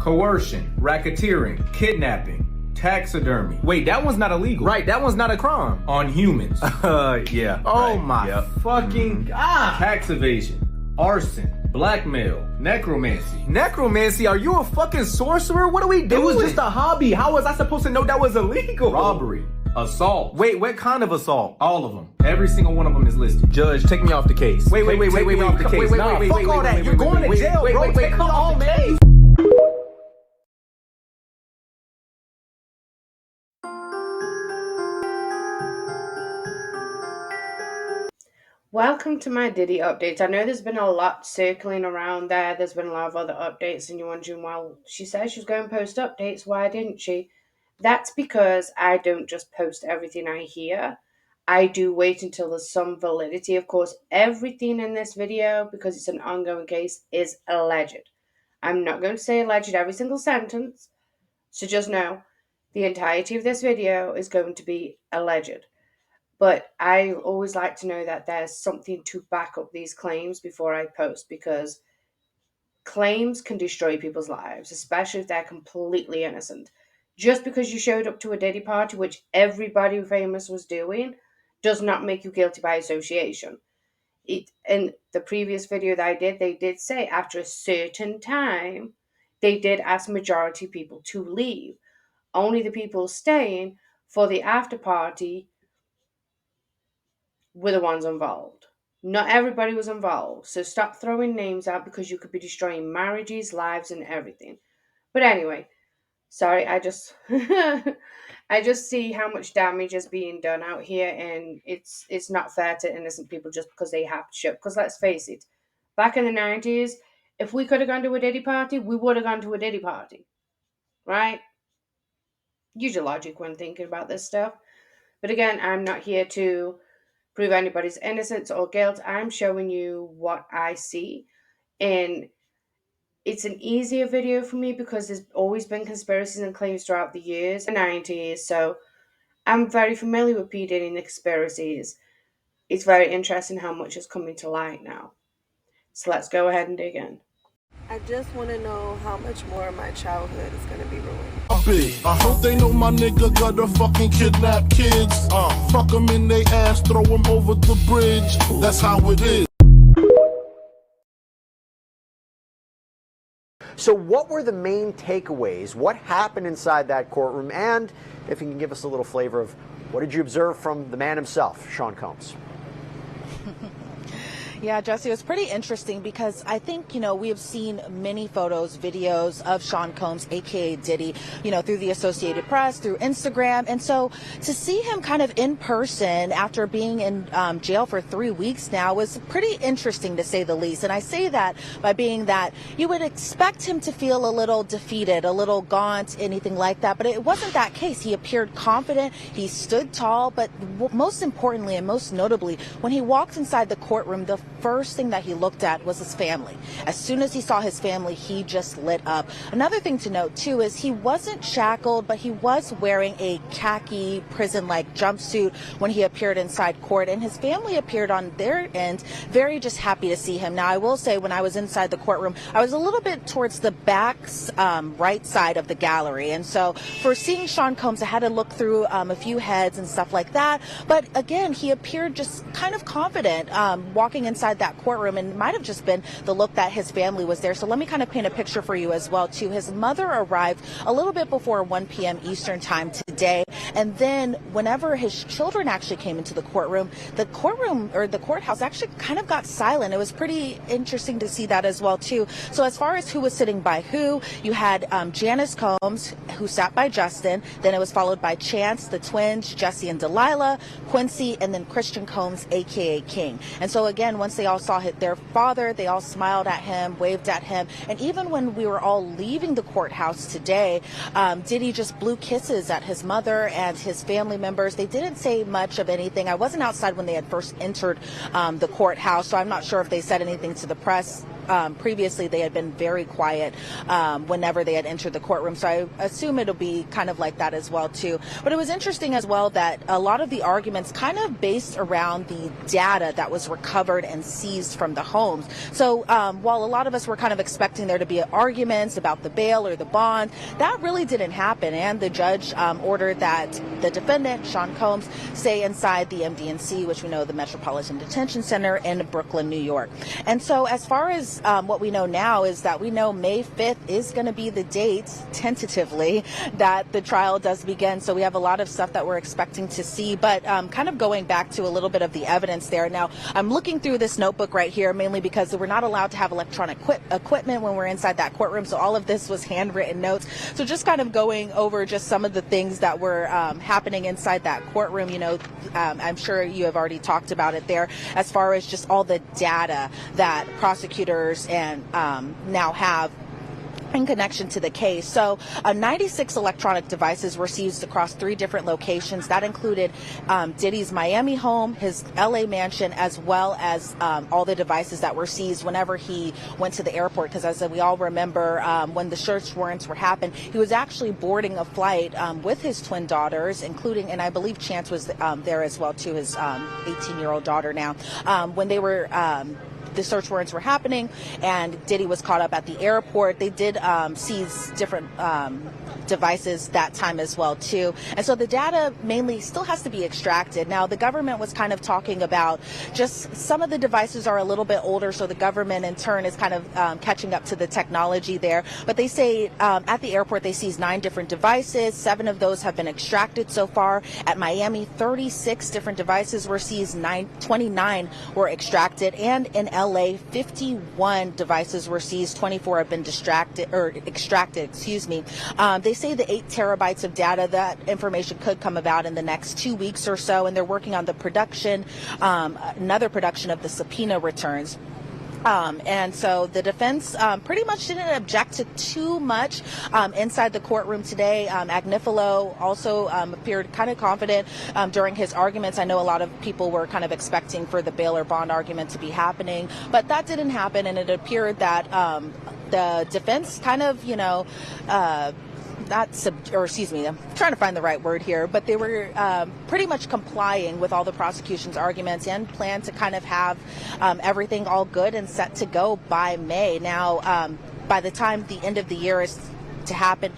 coercion, racketeering, kidnapping, taxidermy. Wait, that one's not illegal. Right, that one's not a crime. On humans. Yeah. Oh right, my yep. fucking God. Tax evasion, arson, blackmail, necromancy. Necromancy? Are you a fucking sorcerer? What are we doing? It was just a hobby. How was I supposed to know that was illegal? Robbery, assault. Wait, what kind of assault? All of them. Every single one of them is listed. Judge, take me off the case. Wait, Take me off the case. Nah, fuck all that. You're going to jail, bro. Take me off the case. Welcome to my Diddy updates. I know there's been a lot circling around there. There's been a lot of other updates, and you're wondering, well, she said she was going to post updates. Why didn't she? That's because I don't just post everything I hear. I do wait until there's some validity. Of course, everything in this video, because it's an ongoing case, is alleged. I'm not going to say alleged every single sentence, so just know the entirety of this video is going to be alleged. But I always like to know that there's something to back up these claims before I post, because claims can destroy people's lives, especially if they're completely innocent. Just because you showed up to a Diddy party, which everybody famous was doing, does not make you guilty by association. In the previous video that I did, they did say after a certain time, they did ask majority people to leave. Only the people staying for the after party were the ones involved. Not everybody was involved, so stop throwing names out because you could be destroying marriages, lives, and everything. But anyway, sorry, I just I just see how much damage is being done out here, and it's not fair to innocent people just because they have to show. Because let's face it, back in the 90s, if we could have gone to a Diddy party, we would have gone to a Diddy party, right? Use your logic when thinking about this stuff. But again, I'm not here to prove anybody's innocence or guilt. I'm showing you what I see, and it's an easier video for me because there's always been conspiracies and claims throughout the years, the 90s, so I'm very familiar with P. Diddy and the conspiracies. It's very interesting how much is coming to light now. So let's go ahead and dig in. I just want to know how much more of my childhood is going to be ruined. I hope they know my nigga gotta fucking kidnap kids. Fuck them in they ass, throw them over the bridge. That's how it is. So what were the main takeaways? What happened inside that courtroom? And if you can give us a little flavor of what did you observe from the man himself, Sean Combs? Yeah, Jesse, it was pretty interesting because I think, we have seen many photos, videos of Sean Combs, aka Diddy, through the Associated Press, through Instagram. And so to see him kind of in person after being in jail for 3 weeks now was pretty interesting, to say the least. And I say that by being that you would expect him to feel a little defeated, a little gaunt, anything like that. But it wasn't that case. He appeared confident. He stood tall. But most importantly and most notably, when he walked inside the courtroom, the first thing that he looked at was his family. As soon as he saw his family, he just lit up. Another thing to note, too, is he wasn't shackled, but he was wearing a khaki prison-like jumpsuit when he appeared inside court, and his family appeared on their end very just happy to see him. Now, I will say, when I was inside the courtroom, I was a little bit towards the back right side of the gallery, and so for seeing Sean Combs, I had to look through a few heads and stuff like that, but again, he appeared just kind of confident walking inside that courtroom, and it might have just been the look that his family was there. So let me kind of paint a picture for you as well too. His mother arrived a little bit before 1 p.m. Eastern time today, and then whenever his children actually came into the courtroom or the courthouse actually kind of got silent. It was pretty interesting to see that as well too. So as far as who was sitting by who, you had Janice Combs, who sat by Justin, then it was followed by Chance, the twins, Jesse and Delilah, Quincy, and then Christian Combs, aka King. And so again, once they all saw their father, they all smiled at him, waved at him. And even when we were all leaving the courthouse today, Diddy just blew kisses at his mother and his family members. They didn't say much of anything. I wasn't outside when they had first entered the courthouse, so I'm not sure if they said anything to the press. previously they had been very quiet whenever they had entered the courtroom. So I assume it'll be kind of like that as well too. But it was interesting as well that a lot of the arguments kind of based around the data that was recovered and seized from the homes. So while a lot of us were kind of expecting there to be arguments about the bail or the bond, that really didn't happen. And the judge ordered that the defendant, Sean Combs, stay inside the MDNC, which we know the Metropolitan Detention Center in Brooklyn, New York. And so as far as what we know now is that we know May 5th is going to be the date, tentatively, that the trial does begin. So we have a lot of stuff that we're expecting to see. But kind of going back to a little bit of the evidence there. Now, I'm looking through this notebook right here, mainly because we're not allowed to have electronic equipment when we're inside that courtroom. So all of this was handwritten notes. So just kind of going over just some of the things that were happening inside that courtroom. You know, I'm sure you have already talked about it there as far as just all the data that prosecutors and now have in connection to the case. So 96 electronic devices were seized across 3 different locations. That included Diddy's Miami home, his LA mansion, as well as all the devices that were seized whenever he went to the airport. Because as we all remember, when the search warrants were happened, he was actually boarding a flight with his twin daughters, including, and I believe Chance was there as well too, his 18-year-old daughter now, when they were the search warrants were happening and Diddy was caught up at the airport. They did seize different devices that time as well too. And so the data mainly still has to be extracted. Now, the government was kind of talking about just some of the devices are a little bit older, so the government in turn is kind of catching up to the technology there. But they say at the airport they seized 9 different devices. 7 of those have been extracted so far. At Miami, 36 different devices were seized. 29 were extracted. And in LA, 51 devices were seized. 24 have been extracted. They say the 8 terabytes of data, that information could come about in the next 2 weeks or so, and they're working on the production, another production of the subpoena returns. And so the defense pretty much didn't object to too much inside the courtroom today. Agnifilo also appeared kind of confident during his arguments. I know a lot of people were kind of expecting for the bail or bond argument to be happening, but that didn't happen, and it appeared that the defense kind of, I'm trying to find the right word here, but they were pretty much complying with all the prosecution's arguments and plan to kind of have everything all good and set to go by May. Now, by the time the end of the year is to happen,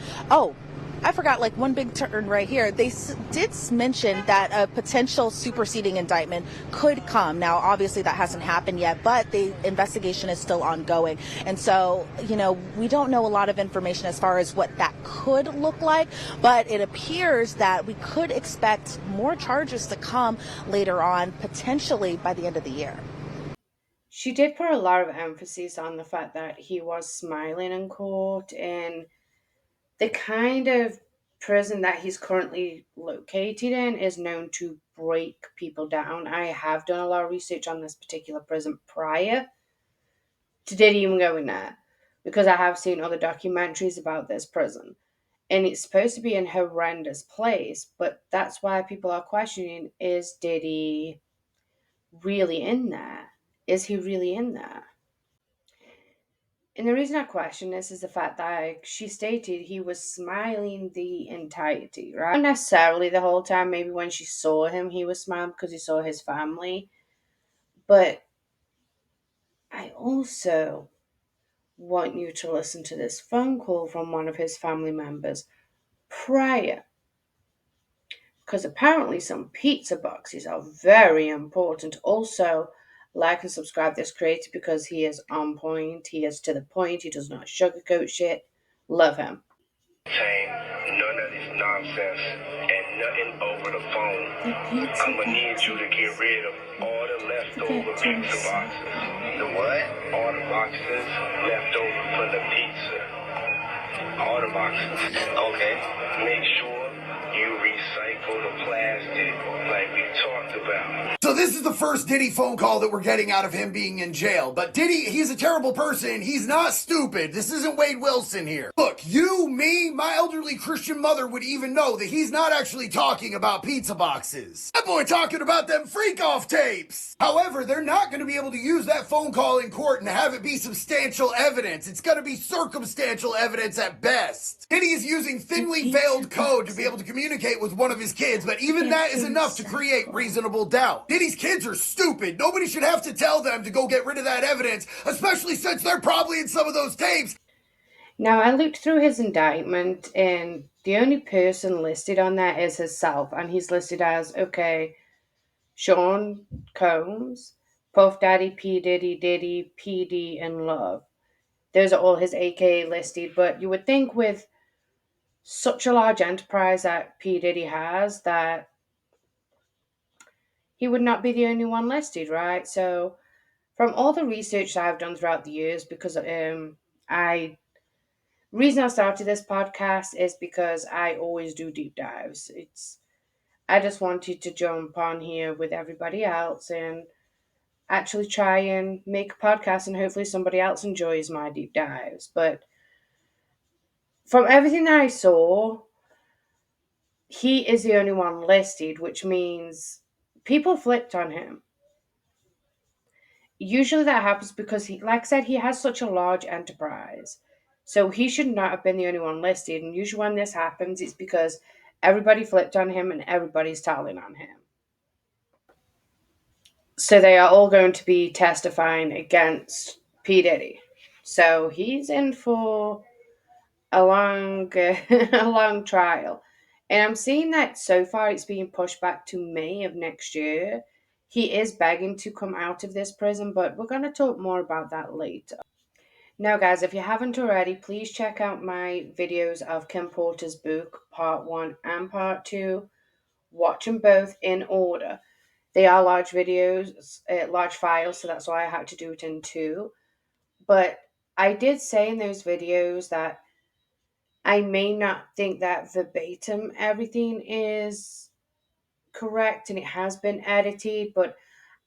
I forgot, like, one big turn right here. They did mention that a potential superseding indictment could come. Now, obviously, that hasn't happened yet, but the investigation is still ongoing. And so, we don't know a lot of information as far as what that could look like, but it appears that we could expect more charges to come later on, potentially by the end of the year. She did put a lot of emphasis on the fact that he was smiling in court, and the kind of prison that he's currently located in is known to break people down. I have done a lot of research on this particular prison prior to Diddy even going there, because I have seen other documentaries about this prison. And it's supposed to be an horrendous place, but that's why people are questioning, is Diddy really in there? Is he really in there? And the reason I question this is the fact that she stated he was smiling the entirety, right? Not necessarily the whole time. Maybe when she saw him, he was smiling because he saw his family. But I also want you to listen to this phone call from one of his family members prior. Because apparently some pizza boxes are very important. Also, like and subscribe this creator because he is on point. He is to the point. He does not sugarcoat shit. Love him. None of this nonsense and nothing over the phone. I'm gonna need you to get rid of all the leftover pizza boxes. The what? All the boxes left over for the pizza. All the boxes. Okay. Make sure you recycle the plastic like we talked about. So this is the first Diddy phone call that we're getting out of him being in jail. But Diddy, he's a terrible person. He's not stupid. This isn't Wade Wilson here. Look, you, me, my elderly Christian mother would even know that he's not actually talking about pizza boxes. That boy talking about them freak-off tapes. However, they're not going to be able to use that phone call in court and have it be substantial evidence. It's going to be circumstantial evidence at best. Diddy is using thinly veiled code to be able to communicate with one of his kids, but even that is enough to create reasonable doubt. Diddy's kids are stupid. Nobody should have to tell them to go get rid of that evidence, especially since they're probably in some of those tapes. Now, I looked through his indictment, and the only person listed on that is himself, and he's listed as, okay, Sean Combs, Puff Daddy, P. Diddy, Diddy, PD, and Love. Those are all his AKA listed, but you would think with such a large enterprise that P. Diddy has that he would not be the only one listed, right? So from all the research that I've done throughout the years, because reason I started this podcast is because I always do deep dives. I just wanted to jump on here with everybody else and actually try and make a podcast, and hopefully somebody else enjoys my deep dives. But from everything that I saw, he is the only one listed, which means people flipped on him. Usually that happens because he, like I said, he has such a large enterprise. So he should not have been the only one listed. And usually when this happens, it's because everybody flipped on him and everybody's telling on him. So they are all going to be testifying against P. Diddy. So he's in for a long trial. And I'm seeing that so far it's being pushed back to May of next year. He is begging to come out of this prison, but we're going to talk more about that later. Now, guys, if you haven't already, please check out my videos of Kim Porter's book, Part 1 and Part 2. Watch them both in order. They are large videos, large files, so that's why I had to do it in two. But I did say in those videos that I may not think that verbatim everything is correct and it has been edited, but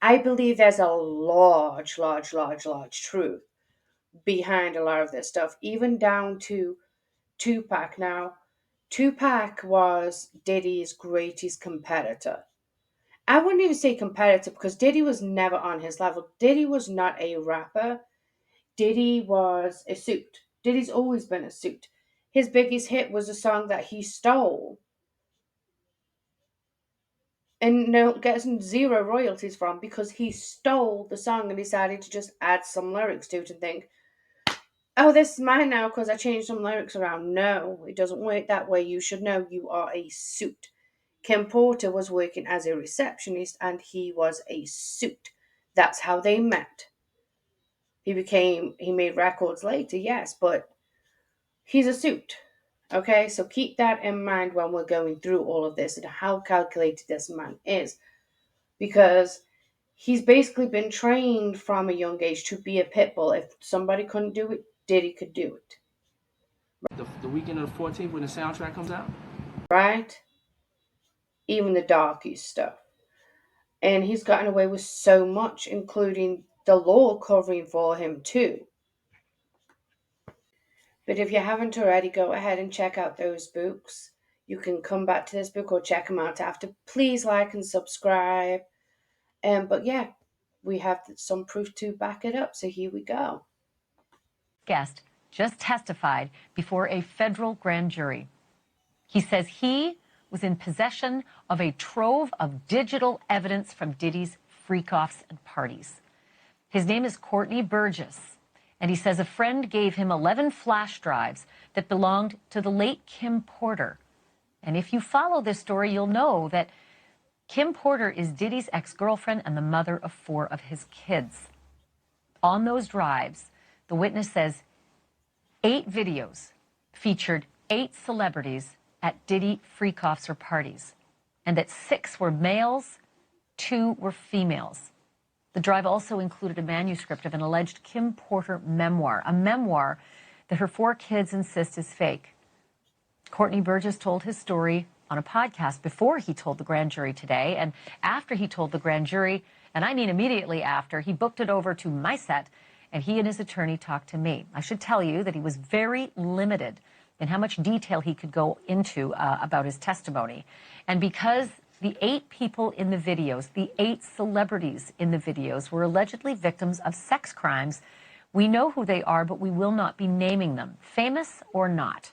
I believe there's a large truth behind a lot of this stuff, even down to Tupac. Now, Tupac was Diddy's greatest competitor. I wouldn't even say competitor because Diddy was never on his level. Diddy was not a rapper. Diddy was a suit. Diddy's always been a suit. His biggest hit was a song that he stole and gets zero royalties from because he stole the song and decided to just add some lyrics to it and think, oh, this is mine now because I changed some lyrics around. No, it doesn't work that way. You should know you are a suit. Kim Porter was working as a receptionist and he was a suit. That's how they met. He made records later, yes, but he's a suit. Okay, so keep that in mind when we're going through all of this and how calculated this man is. Because he's basically been trained from a young age to be a pit bull. If somebody couldn't do it, Diddy could do it. The weekend of the 14th when the soundtrack comes out? Right? Even the darkest stuff. And he's gotten away with so much, including the law covering for him too. But if you haven't already, go ahead and check out those books. You can come back to this book or check them out after. Please like and subscribe. But yeah, we have some proof to back it up. So here we go. Guest just testified before a federal grand jury. He says he was in possession of a trove of digital evidence from Diddy's freak-offs and parties. His name is Courtney Burgess, and he says a friend gave him 11 flash drives that belonged to the late Kim Porter. And if you follow this story, you'll know that Kim Porter is Diddy's ex-girlfriend and the mother of 4 of his kids. On those drives, the witness says 8 videos featured 8 celebrities at Diddy freak-offs or parties, and that 6 were males, 2 were females. The drive also included a manuscript of an alleged Kim Porter memoir, a memoir that her 4 kids insist is fake. Courtney Burgess told his story on a podcast before he told the grand jury today. And after he told the grand jury, and I mean immediately after, he booked it over to my set, and he and his attorney talked to me. I should tell you that he was very limited in how much detail he could go into about his testimony. And because the 8 people in the videos, the 8 celebrities in the videos were allegedly victims of sex crimes, we know who they are, but we will not be naming them, famous or not.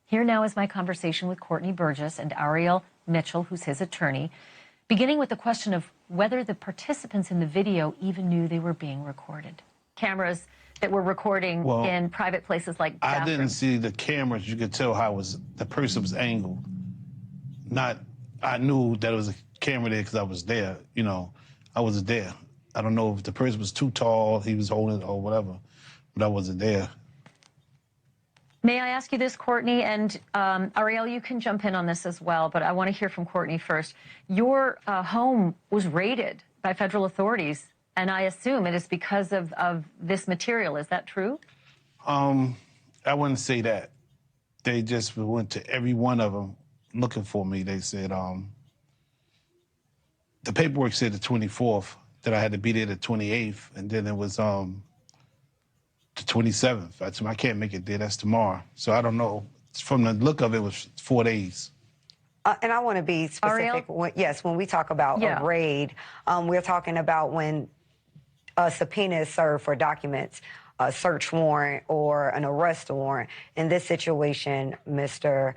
Here now is my conversation with Courtney Burgess and Ariel Mitchell, who's his attorney, beginning with the question of whether the participants in the video even knew they were being recorded. Cameras that were recording in private places like bathrooms. I didn't see the cameras. You could tell how the person was angled. I knew that it was a camera there because I was there. You know, I wasn't there. I don't know if the person was too tall, he was holding it or whatever, but I wasn't there. May I ask you this, Courtney? And Ariel, you can jump in on this as well, but I want to hear from Courtney first. Your home was raided by federal authorities, and I assume it is because of this material. Is that true? I wouldn't say that. They just went to every one of them looking for me. They said, the paperwork said the 24th, that I had to be there the 28th, and then it was the 27th. I said, I can't make it there, that's tomorrow. So I don't know. From the look of it, it was 4 days. And I want to be specific. When we talk about a raid, we're talking about when a subpoena is served for documents, a search warrant or an arrest warrant. In this situation, Mr.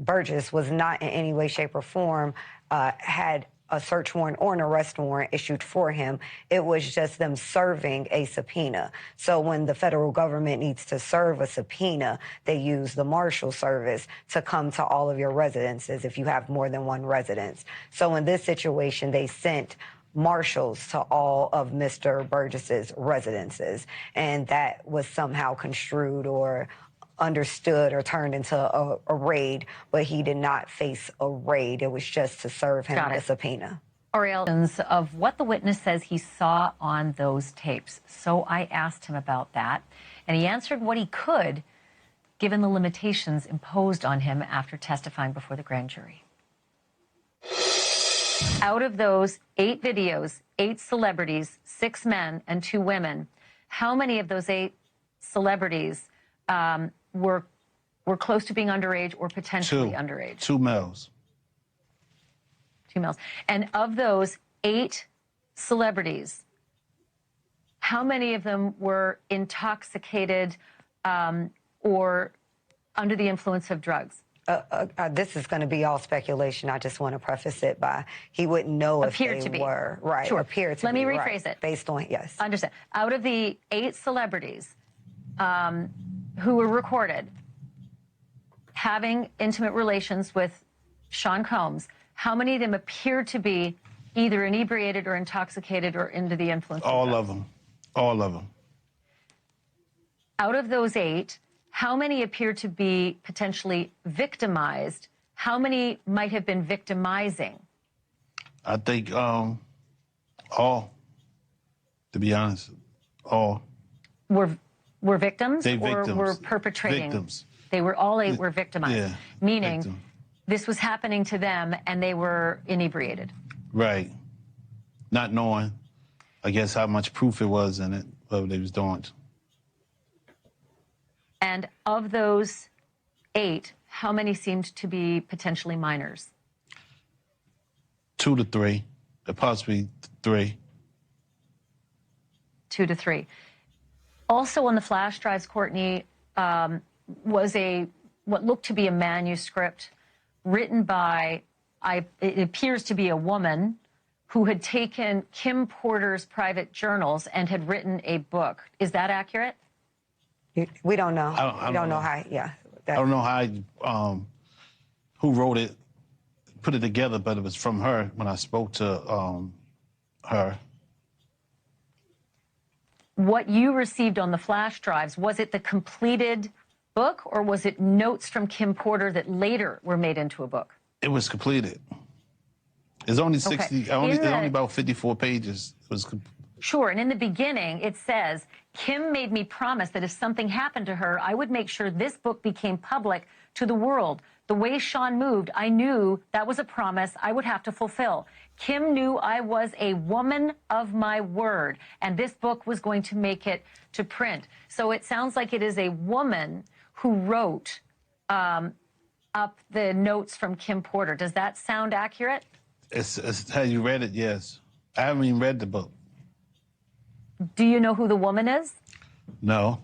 Burgess was not in any way, shape, or form had a search warrant or an arrest warrant issued for him. It was just them serving a subpoena. So when the federal government needs to serve a subpoena, they use the Marshal Service to come to all of your residences if you have more than one residence. So in this situation, they sent marshals to all of Mr. Burgess's residences, and that was somehow construed or understood or turned into a raid, but he did not face a raid. It was just to serve him a subpoena. Ariel, of what the witness says he saw on those tapes. So I asked him about that, and he answered what he could, given the limitations imposed on him after testifying before the grand jury. Out of those 8 videos, 8 celebrities, 6 men and 2 women, how many of those 8 celebrities were close to being underage or potentially underage? 2 males. 2 males. And of those 8 celebrities, how many of them were intoxicated or under the influence of drugs? This is going to be all speculation. I just want to preface it by he wouldn't know if they were. Right. Sure. Appeared to Let be. me rephrase it. Based on, yes. Understand. Out of the 8 celebrities who were recorded having intimate relations with Sean Combs, how many of them appeared to be either inebriated or intoxicated or under the influence of drugs? All of them. All of them. Out of those 8, how many appear to be potentially victimized? How many might have been victimizing? I think all, to be honest, all. Were victims They or victims. were perpetrating? Victims. They were all 8 were victimized, Yeah, meaning victim. this was happening to them and they were inebriated. Right. Not knowing, I guess, how much proof it was in it, what they was doing. And of those 8, how many seemed to be potentially minors? 2 to 3, possibly 3. 2 to 3. Also on the flash drives, Courtney, was what looked to be a manuscript written by, it appears to be a woman who had taken Kim Porter's private journals and had written a book. Is that accurate? We don't know. I don't know how. Yeah. I don't know how, who wrote it, put it together, but it was from her when I spoke to her. What you received on the flash drives, was it the completed book or was it notes from Kim Porter that later were made into a book? It was completed. It's only 60, it's only about 54 pages. It was Sure, and in the beginning, it says, Kim made me promise that if something happened to her, I would make sure this book became public to the world. The way Sean moved, I knew that was a promise I would have to fulfill. Kim knew I was a woman of my word, and this book was going to make it to print. So it sounds like it is a woman who wrote up the notes from Kim Porter. Does that sound accurate? It's how you read it, yes. I haven't even read the book. Do you know who the woman is? No.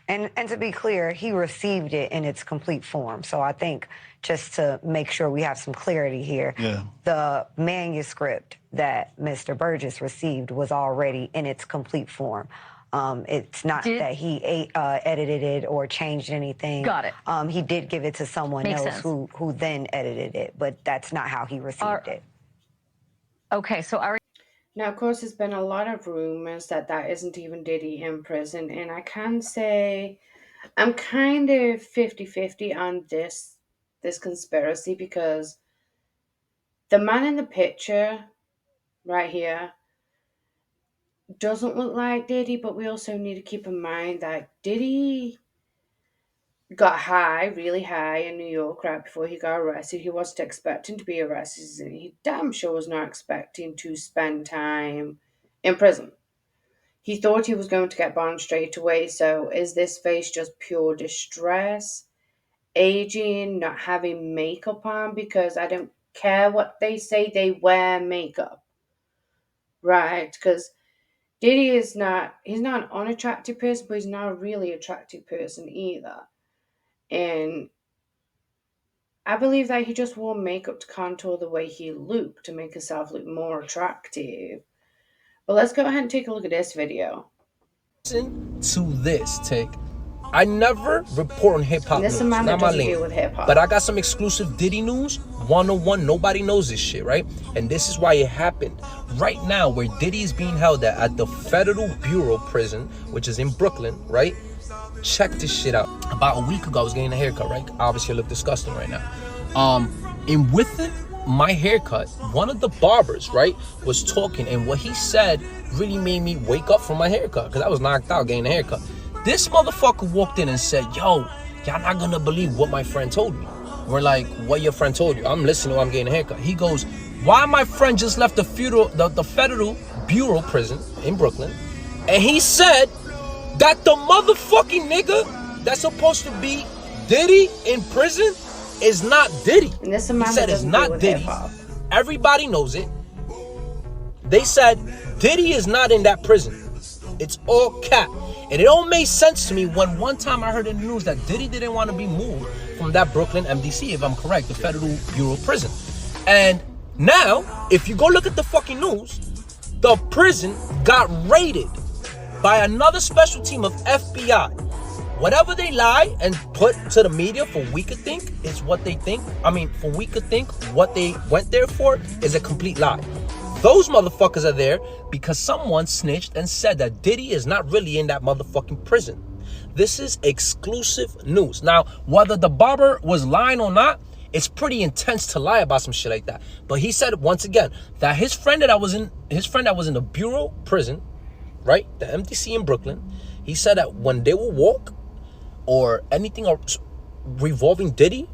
And to be clear, he received it in its complete form. So I think just to make sure we have some clarity here, the manuscript that Mr. Burgess received was already in its complete form. It's not that he edited it or changed anything. Got it. He did give it to someone else who then edited it, but that's not how he received it. Okay, so now, of course, there's been a lot of rumors that isn't even Diddy in prison, and I can say I'm kind of 50-50 on this conspiracy, because the man in the picture right here doesn't look like Diddy, but we also need to keep in mind that Diddy got high, really high in New York right before he got arrested. He wasn't expecting to be arrested. He damn sure was not expecting to spend time in prison. He thought he was going to get banned straight away. So is this face just pure distress, aging, not having makeup on? Because I don't care what they say, they wear makeup, right? Because Diddy is not, he's not an unattractive person, but he's not a really attractive person either. And I believe that he just wore makeup to contour the way he looked, to make himself look more attractive. But let's go ahead and take a look at this video. Listen to this, Tick. I never report on hip-hop news, not my lane. But I got some exclusive Diddy news, 101, nobody knows this shit, right? And this is why it happened. Right now, where Diddy is being held at the Federal Bureau prison, which is in Brooklyn, right? Check this shit out. About a week ago, I was getting a haircut, right? Obviously, I look disgusting right now. And within my haircut, one of the barbers, right, was talking, and what he said really made me wake up from my haircut, because I was knocked out getting a haircut. This motherfucker walked in and said, yo, y'all not gonna believe what my friend told me. We're like, what your friend told you? I'm listening while I'm getting a haircut. He goes, why my friend just left the Federal Bureau prison in Brooklyn, and he said that the motherfucking nigga that's supposed to be Diddy in prison is not Diddy. And this he said it's not Diddy. Everybody knows it. They said Diddy is not in that prison. It's all cap. And it all made sense to me when one time I heard in the news that Diddy didn't want to be moved from that Brooklyn MDC, if I'm correct, the Federal Bureau prison. And now, if you go look at the fucking news, the prison got raided by another special team of FBI. Whatever they lie and put to the media for we could think is what they think. I mean, for we could think what they went there for is a complete lie. Those motherfuckers are there because someone snitched and said that Diddy is not really in that motherfucking prison. This is exclusive news. Now, whether the barber was lying or not, it's pretty intense to lie about some shit like that. But he said once again that his friend that was in the Bureau prison, right, the MDC in Brooklyn, he said that when they will walk or anything revolving Diddy,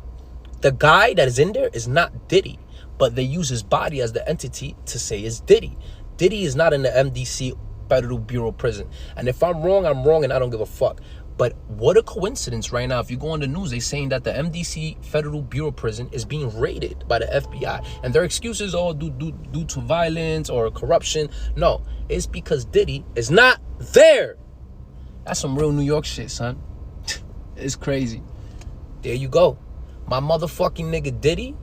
the guy that is in there is not Diddy, but they use his body as the entity to say it's Diddy. Diddy is not in the MDC Federal Bureau prison. And if I'm wrong, I'm wrong, and I don't give a fuck. But what a coincidence right now. If you go on the news, they're saying that the MDC Federal Bureau prison is being raided by the FBI. And their excuses are due to violence or corruption. No, it's because Diddy is not there. That's some real New York shit, son. It's crazy. There you go. My motherfucking nigga Diddy,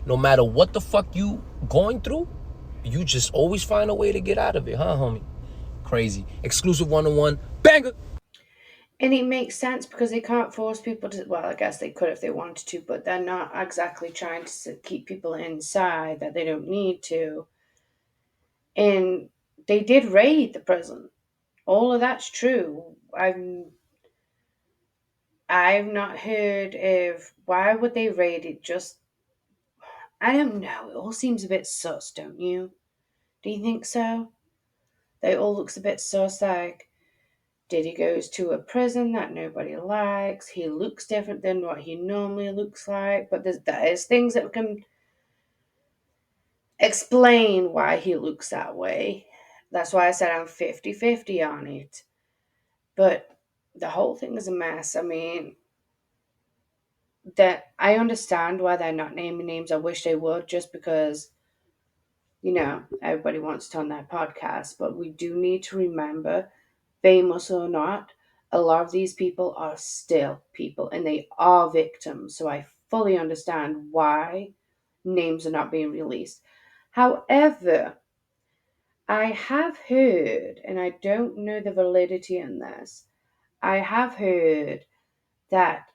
no matter what the fuck you going through, you just always find a way to get out of it, huh, homie? Crazy. Exclusive 101. Banger! And it makes sense because they can't force people to, well, I guess they could if they wanted to, but they're not exactly trying to keep people inside that they don't need to. And they did raid the prison. All of that's true. I've not heard of why would they raid it. Just, I don't know. It all seems a bit sus, don't you? Do you think so? It all looks a bit sus. Like, Diddy goes to a prison that nobody likes. He looks different than what he normally looks like. But there's things that can explain why he looks that way. That's why I said I'm 50-50 on it. But the whole thing is a mess. I mean, that I understand why they're not naming names. I wish they would, just because, everybody wants to on their podcast. But we do need to remember, famous or not, a lot of these people are still people and they are victims. So I fully understand why names are not being released. However, I have heard, and I don't know the validity in this, I have heard that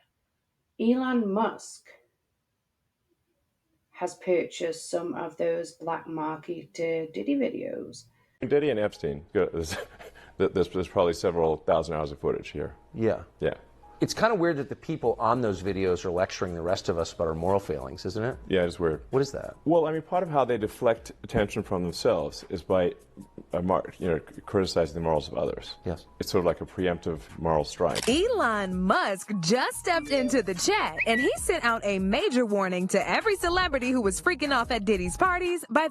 Elon Musk has purchased some of those black market Diddy videos. Diddy and Epstein, there's probably several thousand hours of footage here. Yeah. Yeah. It's kind of weird that the people on those videos are lecturing the rest of us about our moral failings, isn't it? Yeah, it's weird. What is that? Well, I mean, part of how they deflect attention from themselves is by, criticizing the morals of others. Yes. It's sort of like a preemptive moral strike. Elon Musk just stepped into the chat, and he sent out a major warning to every celebrity who was freaking off at Diddy's parties by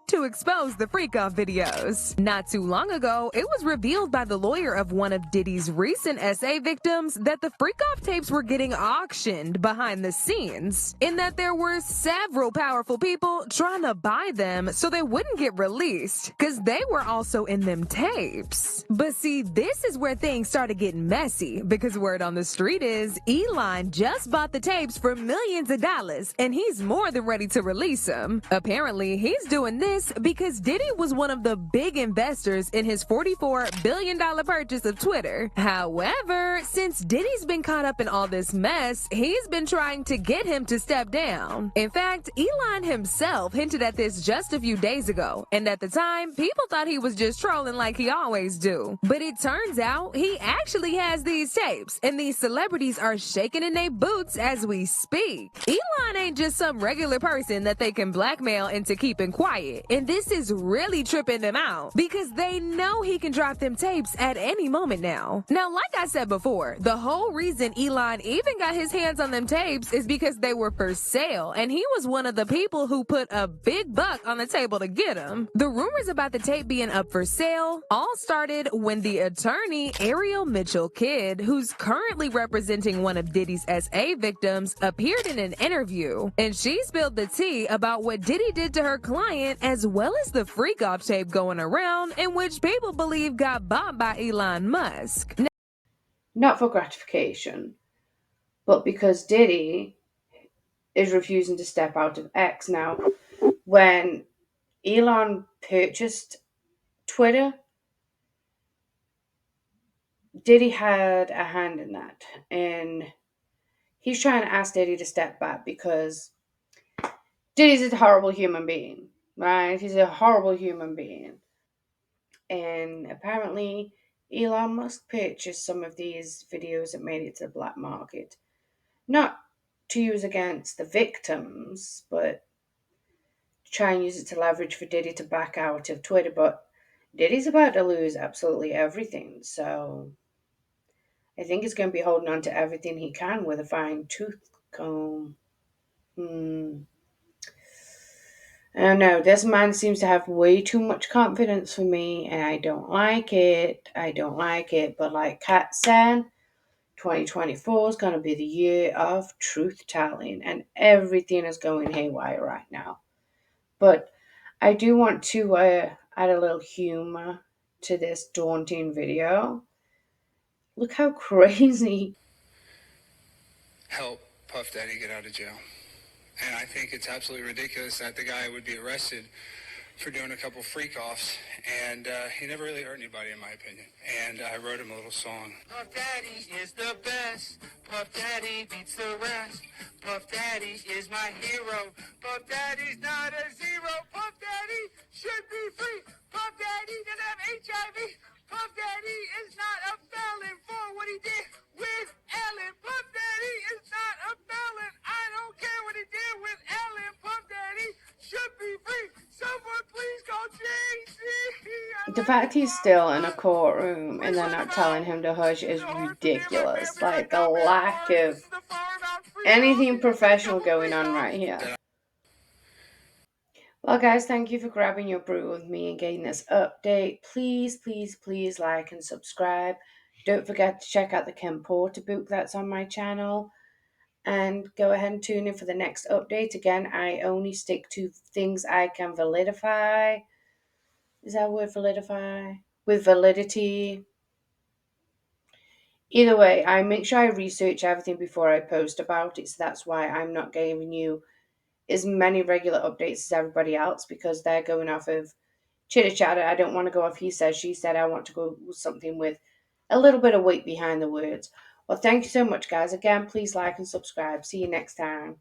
to expose the freak-off videos. Not too long ago, it was revealed by the lawyer of one of Diddy's recent SA victims that the freak-off tapes were getting auctioned behind the scenes, and that there were several powerful people trying to buy them so they wouldn't get released, because they were also in them tapes. But see, this is where things started getting messy, because word on the street is Elon just bought the tapes for millions of dollars, and he's more than ready to release them. Apparently, he's doing this because Diddy was one of the big investors in his $44 billion purchase of Twitter. However, since Diddy's been caught up in all this mess, he's been trying to get him to step down. In fact, Elon himself hinted at this just a few days ago, and at the time, people thought he was just trolling like he always do. But it turns out he actually has these tapes, and these celebrities are shaking in their boots as we speak. Elon ain't just some regular person that they can blackmail into keeping quiet. And this is really tripping them out because they know he can drop them tapes at any moment now. Now, like I said before, the whole reason Elon even got his hands on them tapes is because they were for sale, and he was one of the people who put a big buck on the table to get them. The rumors about the tape being up for sale all started when the attorney Ariel Mitchell Kidd, who's currently representing one of Diddy's SA victims, appeared in an interview, and she spilled the tea about what Diddy did to her client, as well as the freak-off tape going around in which people believe got bought by Elon Musk. Not for gratification, but because Diddy is refusing to step out of X. Now, when Elon purchased Twitter, Diddy had a hand in that, and he's trying to ask Diddy to step back because Diddy's a horrible human being. Right? He's a horrible human being. And apparently, Elon Musk purchased some of these videos that made it to the black market. Not to use against the victims, but to try and use it to leverage for Diddy to back out of Twitter. But Diddy's about to lose absolutely everything. So I think he's going to be holding on to everything he can with a fine tooth comb. I don't know, this man seems to have way too much confidence for me, and I don't like it. But like Kat said, 2024 is going to be the year of truth-telling, and everything is going haywire right now. But I do want to add a little humor to this daunting video. Look how crazy. Help Puff Daddy get out of jail. And I think it's absolutely ridiculous that the guy would be arrested for doing a couple freak-offs, and he never really hurt anybody, in my opinion. And I wrote him a little song. Puff Daddy is the best. Puff Daddy beats the rest. Puff Daddy is my hero. Puff Daddy's not a zero. Puff Daddy should be free. Puff Daddy doesn't have HIV. Puff Daddy is not a felon for what he did with Ellen. Puff Daddy is not a felon. I don't care what he did with Ellen. Puff Daddy should be free. Someone please call JC. I The fact he's still in a courtroom and they're not telling him to hush is ridiculous. Like, the lack of anything professional going on right here. Well, guys, thank you for grabbing your brew with me and getting this update. Please, please, please like and subscribe. Don't forget to check out the Ken Porter book that's on my channel. And go ahead and tune in for the next update. Again, I only stick to things I can validify. Is that a word, validify? With validity. Either way, I make sure I research everything before I post about it. So that's why I'm not giving you as many regular updates as everybody else, because they're going off of chitter chatter. I don't want to go off he said, she said. I want to go with something with a little bit of weight behind the words. Well, thank you so much, guys. Again, please like and subscribe. See you next time.